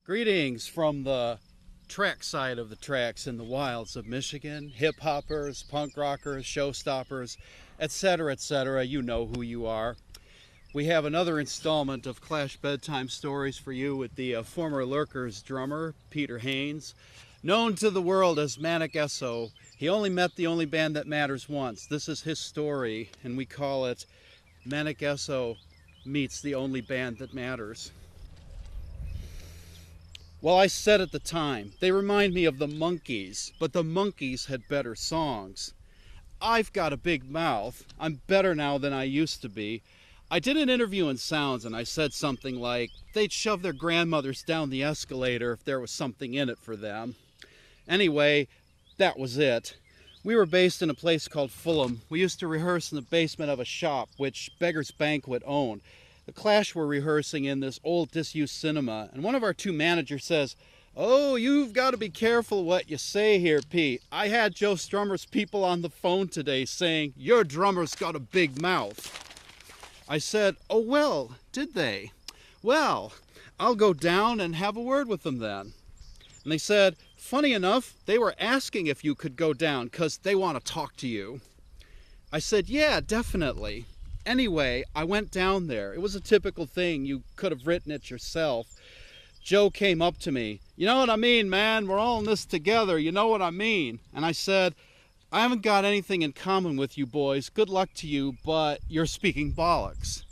Greetings from the track side of the tracks in the wilds of Michigan. Hip hoppers, punk rockers, showstoppers, etc., etc. You know who you are. We have another installment of Clash Bedtime Stories for you with the former Lurkers drummer, Peter Haynes. Known to the world as Manic Esso, he only met the only band that matters once. This is his story, and we call it Manic Esso Meets the Only Band That Matters. Well, I said at the time, they remind me of the Monkees, but the Monkees had better songs. I've got a big mouth. I'm better now than I used to be. I did an interview in Sounds and I said something like, they'd shove their grandmothers down the escalator if there was something in it for them. Anyway, that was it. We were based in a place called Fulham. We used to rehearse in the basement of a shop which Beggar's Banquet owned. The Clash were rehearsing in this old disused cinema, and one of our two managers says, "Oh, you've got to be careful what you say here, Pete. I had Joe Strummer's people on the phone today saying, your drummer's got a big mouth." I said, "Oh, well, did they? Well, I'll go down and have a word with them then." And they said, "Funny enough, they were asking if you could go down because they want to talk to you." I said, "Yeah, definitely." Anyway, I went down there. It was a typical thing. You could have written it yourself. Joe came up to me. "You know what I mean, man? We're all in this together. You know what I mean?" And I said, "I haven't got anything in common with you boys. Good luck to you, but you're speaking bollocks."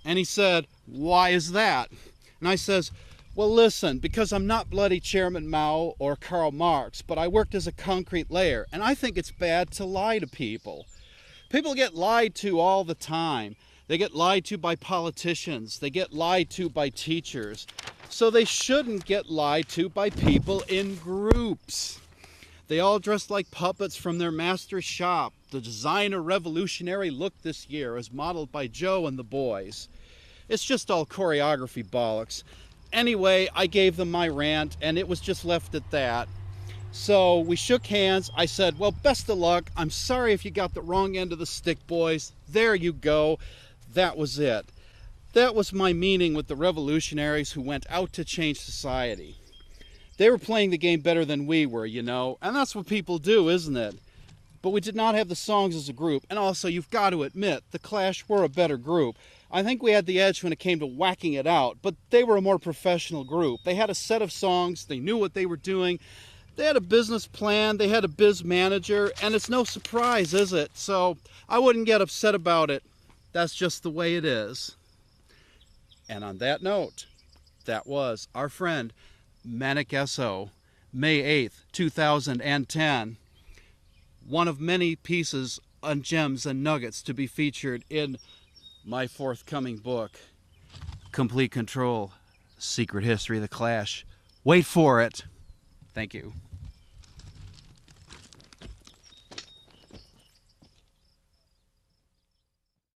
And he said, "Why is that?" And I says, "Well, listen, because I'm not bloody Chairman Mao or Karl Marx, but I worked as a concrete layer, and I think it's bad to lie to people. People get lied to all the time. They get lied to by politicians. They get lied to by teachers. So they shouldn't get lied to by people in groups. They all dress like puppets from their master's shop. The designer revolutionary look this year is modeled by Joe and the boys. It's just all choreography bollocks." Anyway, I gave them my rant, and it was just left at that. So we shook hands. I said, "Well, best of luck. I'm sorry if you got the wrong end of the stick, boys." There you go. That was it. That was my meeting with the revolutionaries who went out to change society. They were playing the game better than we were, you know, and that's what people do, isn't it? But we did not have the songs as a group, and also you've got to admit, the Clash were a better group. I think we had the edge when it came to whacking it out, but they were a more professional group. They had a set of songs, they knew what they were doing, they had a business plan, they had a biz manager, and it's no surprise, is it? So I wouldn't get upset about it. That's just the way it is. And on that note, that was our friend Manic Esso, May 8th, 2010. One of many pieces on gems and nuggets to be featured in my forthcoming book, Complete Control, Secret History of the Clash. Wait for it. Thank you.